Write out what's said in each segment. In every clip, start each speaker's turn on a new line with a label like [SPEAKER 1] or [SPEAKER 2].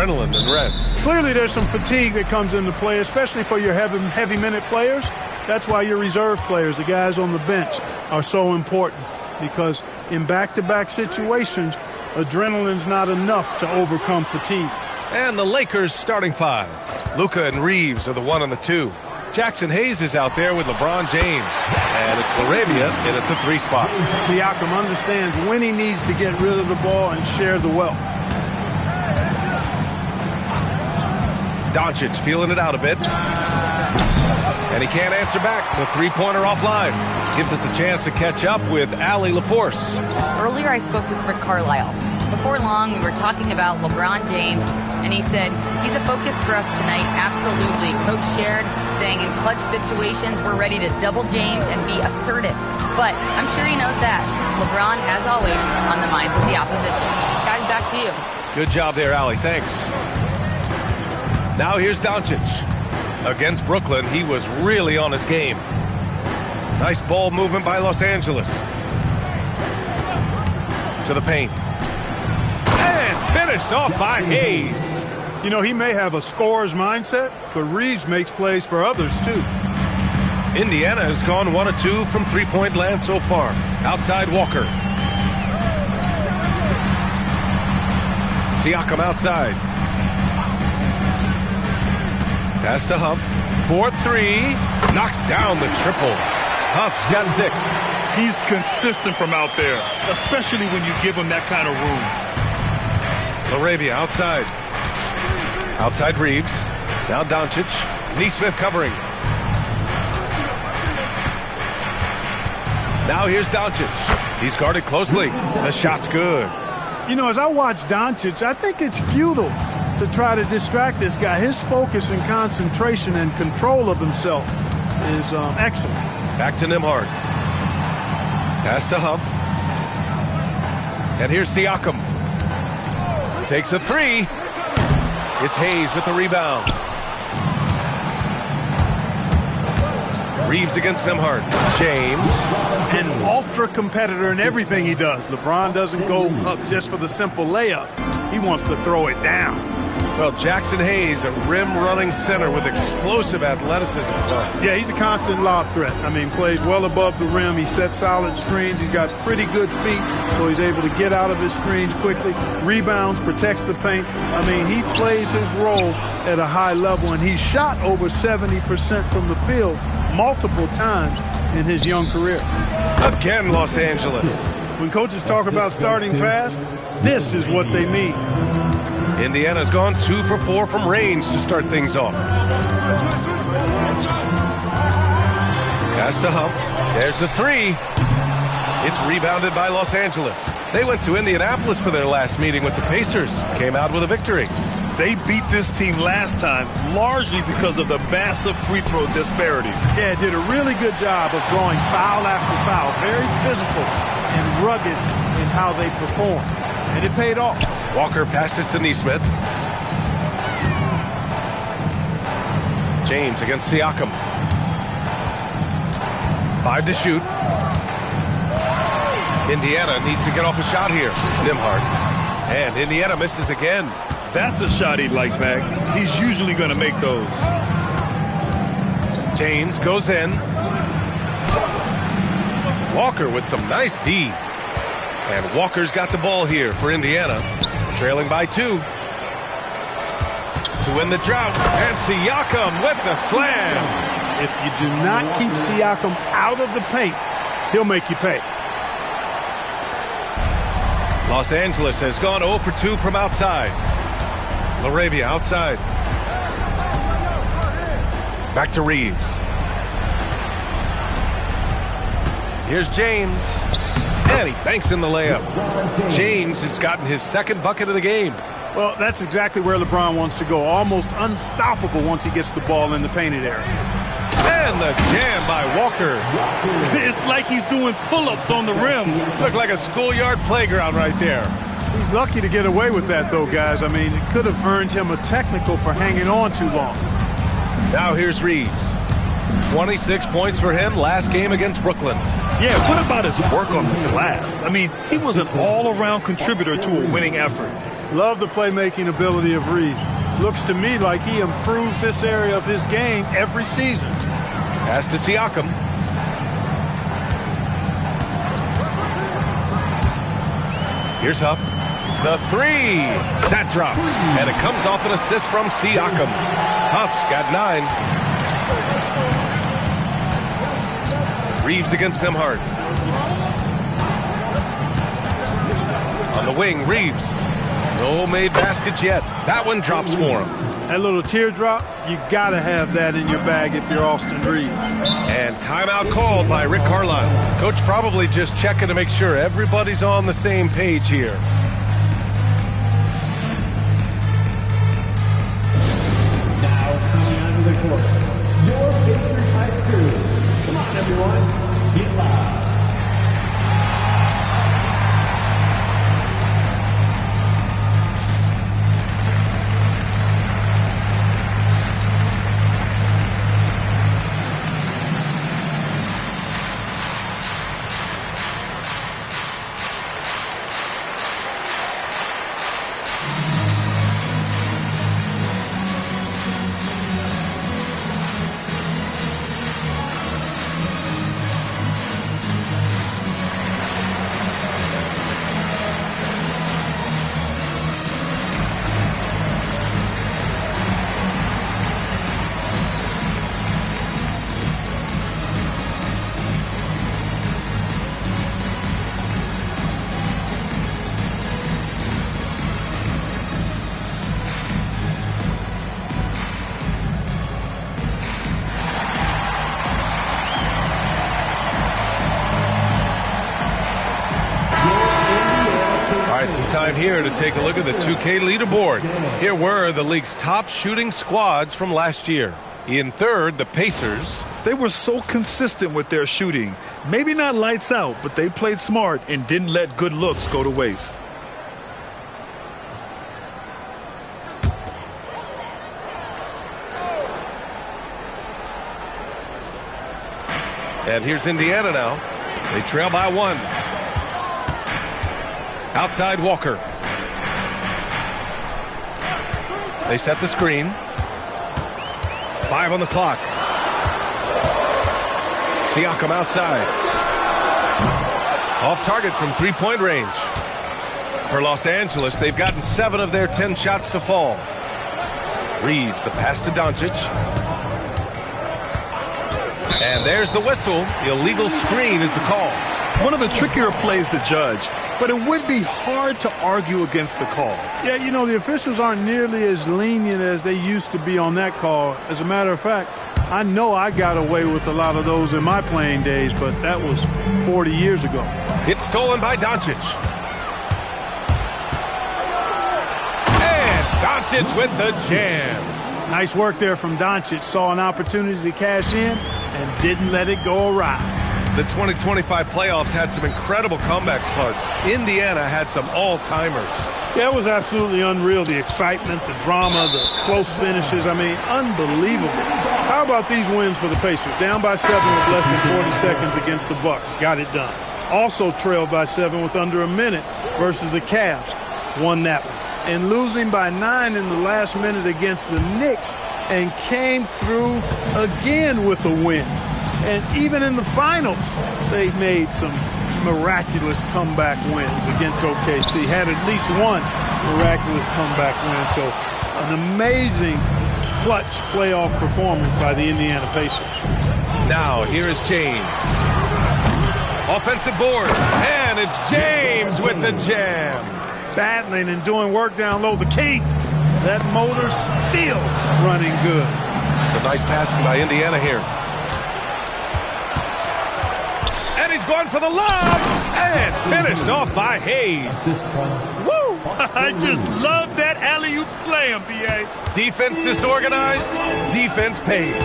[SPEAKER 1] adrenaline than rest.
[SPEAKER 2] Clearly there's some fatigue that comes into play, especially for your heavy minute players. That's why your reserve players, the guys on the bench, are so important, because in back-to-back situations, adrenaline's not enough to overcome fatigue.
[SPEAKER 1] And the Lakers starting five. Luka and Reeves are the 1 and the 2. Jackson Hayes is out there with LeBron James. And it's LaRavia in at the 3 spot.
[SPEAKER 2] Siakam understands when he needs to get rid of the ball and share the wealth.
[SPEAKER 1] Doncic feeling it out a bit. And he can't answer back. The three-pointer offline. Gives us a chance to catch up with Allie LaForce.
[SPEAKER 3] Earlier I spoke with Rick Carlisle. Before long, we were talking about LeBron James, and he said, he's a focus for us tonight, absolutely. Coach shared, saying in clutch situations, we're ready to double James and be assertive. But I'm sure he knows that. LeBron, as always, on the minds of the opposition. Guys, back to you.
[SPEAKER 1] Good job there, Allie. Thanks. Now here's Doncic. Against Brooklyn, he was really on his game. Nice ball movement by Los Angeles. To the paint. And finished off by Hayes.
[SPEAKER 2] You know, he may have a scorer's mindset, but Reeves makes plays for others, too.
[SPEAKER 1] Indiana has gone 1 of 2 from three-point land so far. Outside Walker. Siakam outside. Pass to Huff. 4-3. Knocks down the triple. Huff's got 6.
[SPEAKER 4] He's consistent from out there, especially when you give him that kind of room.
[SPEAKER 1] LaRavia outside. Outside Reeves. Now Doncic. Neesmith covering. Now here's Doncic. He's guarded closely. The shot's good.
[SPEAKER 2] You know, as I watch Doncic, I think it's futile to try to distract this guy. His focus and concentration and control of himself is excellent.
[SPEAKER 1] Back to Nembhard. Pass to Huff. And here's Siakam. Takes a 3. It's Hayes with the rebound. Reeves against Nembhard. James.
[SPEAKER 2] An ultra competitor in everything he does. LeBron doesn't go up just for the simple layup. He wants to throw it down.
[SPEAKER 1] Well, Jackson Hayes, a rim-running center with explosive athleticism.
[SPEAKER 2] Yeah, he's a constant lob threat. I mean, plays well above the rim. He sets solid screens. He's got pretty good feet, so he's able to get out of his screens quickly. Rebounds, protects the paint. I mean, he plays his role at a high level, and he's shot over 70% from the field multiple times in his young career.
[SPEAKER 1] Again, Los Angeles.
[SPEAKER 2] When coaches talk about starting fast, this is what they mean.
[SPEAKER 1] Indiana's gone 2 for 4 from range to start things off. Pass to Huff. There's the 3. It's rebounded by Los Angeles. They went to Indianapolis for their last meeting with the Pacers. Came out with a victory.
[SPEAKER 4] They beat this team last time largely because of the massive free throw disparity.
[SPEAKER 2] Yeah, did a really good job of drawing foul after foul. Very physical and rugged in how they perform. And it paid off.
[SPEAKER 1] Walker passes to Neesmith. James against Siakam. 5 to shoot. Indiana needs to get off a shot here. Nembhard. And Indiana misses again.
[SPEAKER 4] That's a shot he'd like back. He's usually going to make those.
[SPEAKER 1] James goes in. Walker with some nice D. And Walker's got the ball here for Indiana. Trailing by 2. To win the drought. And Siakam with the slam.
[SPEAKER 2] If you do not keep Siakam out of the paint, he'll make you pay.
[SPEAKER 1] Los Angeles has gone 0 for 2 from outside. LaRavia outside. Back to Reeves. Here's James. And he banks in the layup. James has gotten his 2nd bucket of the game.
[SPEAKER 2] Well, that's exactly where LeBron wants to go. Almost unstoppable once he gets the ball in the painted area.
[SPEAKER 1] And the jam by Walker.
[SPEAKER 4] It's like he's doing pull-ups on the rim.
[SPEAKER 1] Looked like a schoolyard playground right there.
[SPEAKER 2] He's lucky to get away with that, though, guys. I mean, it could have earned him a technical for hanging on too long.
[SPEAKER 1] Now here's Reeves. 26 points for him last game against Brooklyn.
[SPEAKER 4] Yeah, what about his work on the glass? I mean, he was an all-around contributor to a winning effort.
[SPEAKER 2] Love the playmaking ability of Reeves. Looks to me like he improves this area of his game every season.
[SPEAKER 1] Pass to Siakam. Here's Huff. The three. That drops. And it comes off an assist from Siakam. Huff's got 9. Reeves against Nembhard. On the wing, Reeves. No made baskets yet. That one drops for him.
[SPEAKER 2] That little teardrop, you got to have that in your bag if you're Austin Reeves.
[SPEAKER 1] And timeout called by Rick Carlisle. Coach probably just checking to make sure everybody's on the same page here.
[SPEAKER 5] Now coming onto the court, your Pacers High School. Come on, everyone. Get loud.
[SPEAKER 1] Time here to take a look at the 2K leaderboard. Here were the league's top shooting squads from last year. In third, the Pacers.
[SPEAKER 4] They were so consistent with their shooting. Maybe not lights out, but they played smart and didn't let good looks go to waste.
[SPEAKER 1] And here's Indiana now. They trail by 1. Outside Walker. They set the screen. 5 on the clock. Siakam outside. Off target from three-point range. For Los Angeles, they've gotten 7 of their 10 shots to fall. Reeves, the pass to Doncic. And there's the whistle. Illegal screen is the call.
[SPEAKER 4] One of the trickier plays to judge, but it would be hard to argue against the call.
[SPEAKER 2] Yeah, you know, the officials aren't nearly as lenient as they used to be on that call. As a matter of fact, I know I got away with a lot of those in my playing days, but that was 40 years ago.
[SPEAKER 1] It's stolen by Doncic. And Doncic with the jam.
[SPEAKER 2] Nice work there from Doncic. Saw an opportunity to cash in and didn't let it go awry.
[SPEAKER 1] The 2025 playoffs had some incredible comebacks, Clark. Indiana had some all-timers.
[SPEAKER 2] Yeah, it was absolutely unreal. The excitement, the drama, the close finishes. I mean, unbelievable. How about these wins for the Pacers? Down by 7 with less than 40 seconds against the Bucks. Got it done. Also trailed by 7 with under a minute versus the Cavs. Won that one. And losing by 9 in the last minute against the Knicks and came through again with a win. And even in the finals, they made some miraculous comeback wins against OKC. Had at least one miraculous comeback win. So an amazing clutch playoff performance by the Indiana Pacers.
[SPEAKER 1] Now here is James. Offensive board. And it's James with the jam.
[SPEAKER 2] Battling and doing work down low. The king. That motor still running good.
[SPEAKER 1] Some nice passing by Indiana here. And he's going for the lob. And finished off by Hayes.
[SPEAKER 4] Woo! I just love that alley-oop slam, B.A.
[SPEAKER 1] Defense disorganized. Defense pays.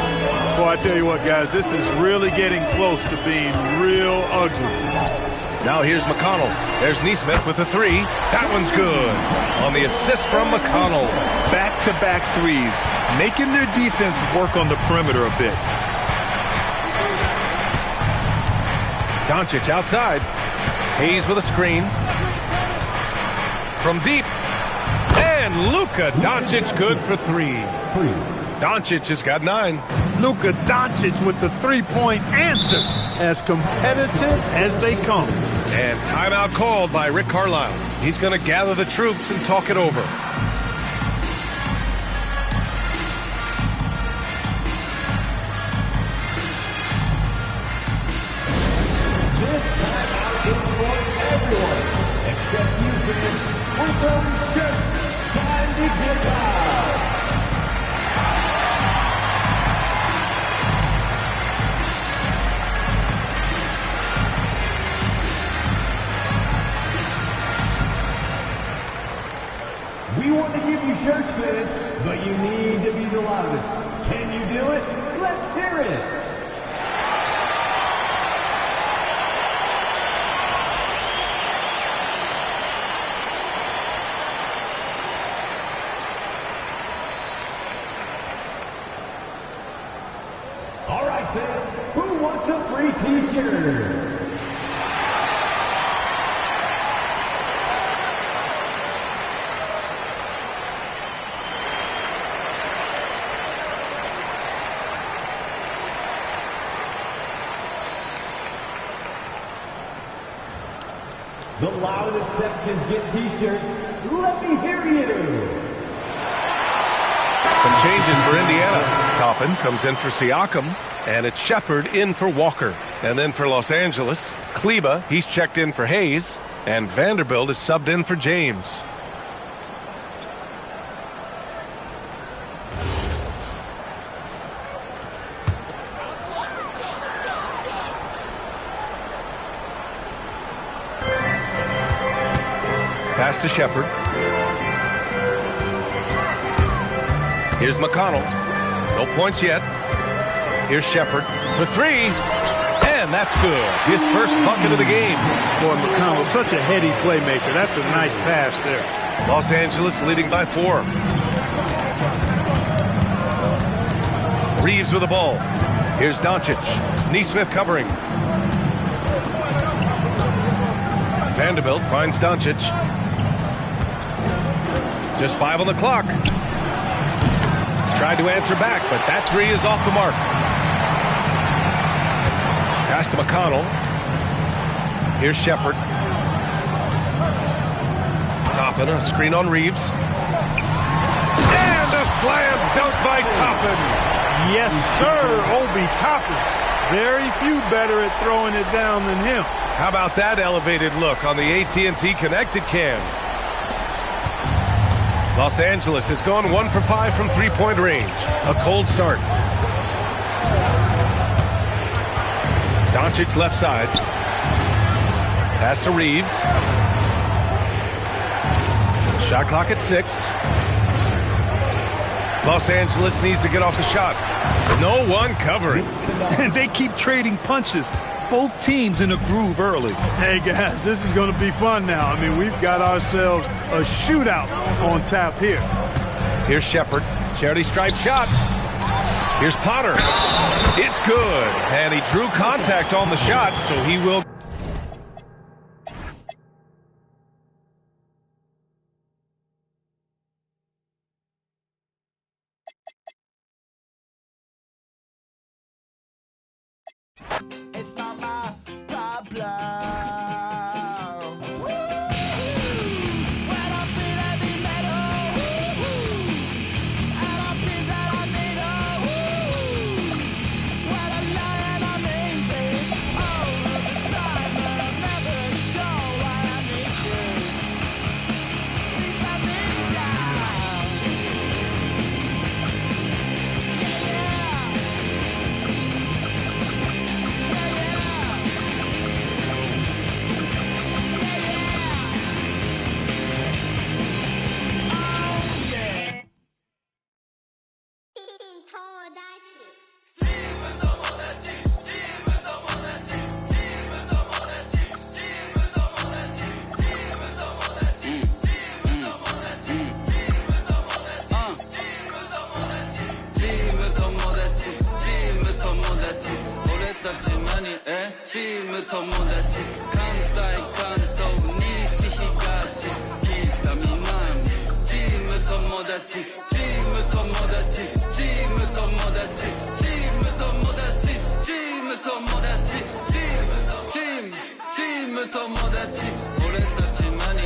[SPEAKER 2] Boy, I tell you what, guys, this is really getting close to being real ugly.
[SPEAKER 1] Now here's McConnell. There's Nesmith with the 3. That one's good. On the assist from McConnell.
[SPEAKER 4] Back-to-back threes, making their defense work on the perimeter a bit.
[SPEAKER 1] Doncic outside. Hayes with a screen. From deep. And Luka Doncic good for 3. Doncic has got 9.
[SPEAKER 2] Luka Doncic with the three-point answer. As competitive as they come.
[SPEAKER 1] And timeout called by Rick Carlisle. He's going to gather the troops and talk it over.
[SPEAKER 5] This timeout is for everyone, except you fans. We're throwing shirts. Time to get loud. We want to give you shirts, fans, but you need to be the loudest. Can you do it? Let's hear it. All right, fans, who wants a free t-shirt? The loudest sections get t-shirts. Let me hear you.
[SPEAKER 1] Some changes for Indiana. Toppin comes in for Siakam, and it's Shepard in for Walker. And then for Los Angeles, Kleba, he's checked in for Hayes, and Vanderbilt is subbed in for James. Pass to Shepard. Here's McConnell. No points yet. Here's Shepard for 3. And that's good. His first bucket of the game.
[SPEAKER 2] Boy, McConnell, such a heady playmaker. That's a nice pass there.
[SPEAKER 1] Los Angeles leading by 4. Reeves with the ball. Here's Doncic. Neesmith covering. Vanderbilt finds Doncic. Just 5 on the clock. Tried to answer back, but that 3 is off the mark. Pass to McConnell. Here's Shepard. Toppin, a screen on Reeves. And a slam dunk by Toppin.
[SPEAKER 2] Yes, sir, Obi Toppin. Very few better at throwing it down than him.
[SPEAKER 1] How about that elevated look on the AT&T Connected Cam? Los Angeles has gone 1 for 5 from three-point range. A cold start. Doncic left side. Pass to Reeves. Shot clock at 6. Los Angeles needs to get off the shot. No one covering.
[SPEAKER 4] They keep trading punches. Both teams in a groove early.
[SPEAKER 2] Hey, guys, this is going to be fun now. I mean, we've got ourselves a shootout on tap here.
[SPEAKER 1] Here's Shepard. Charity stripe shot. Here's Potter. It's good. And he drew contact on the shot, so he will.
[SPEAKER 6] It's not my problem.
[SPEAKER 7] 達チーム友達チーム友達チーム友達チーム友達チーム友達俺たち何で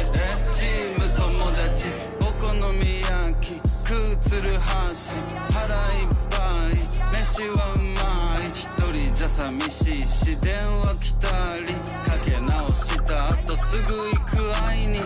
[SPEAKER 7] チーム友達お好み焼き食うつる箸腹いっぱい飯はうまい一人じゃ寂しいし電話来たりかけ直した後すぐ行く会いに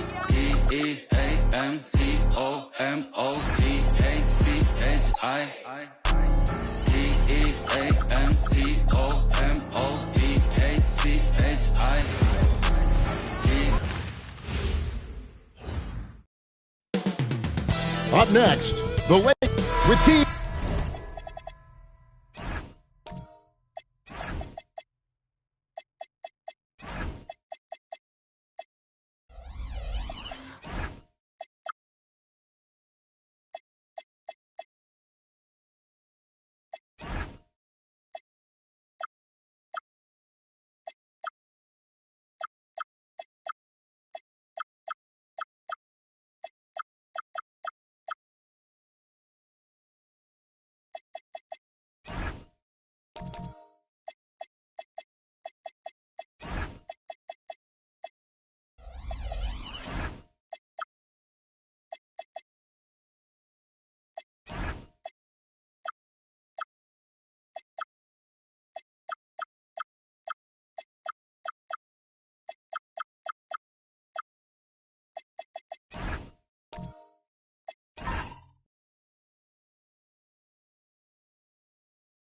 [SPEAKER 8] Up next, The Lake with T.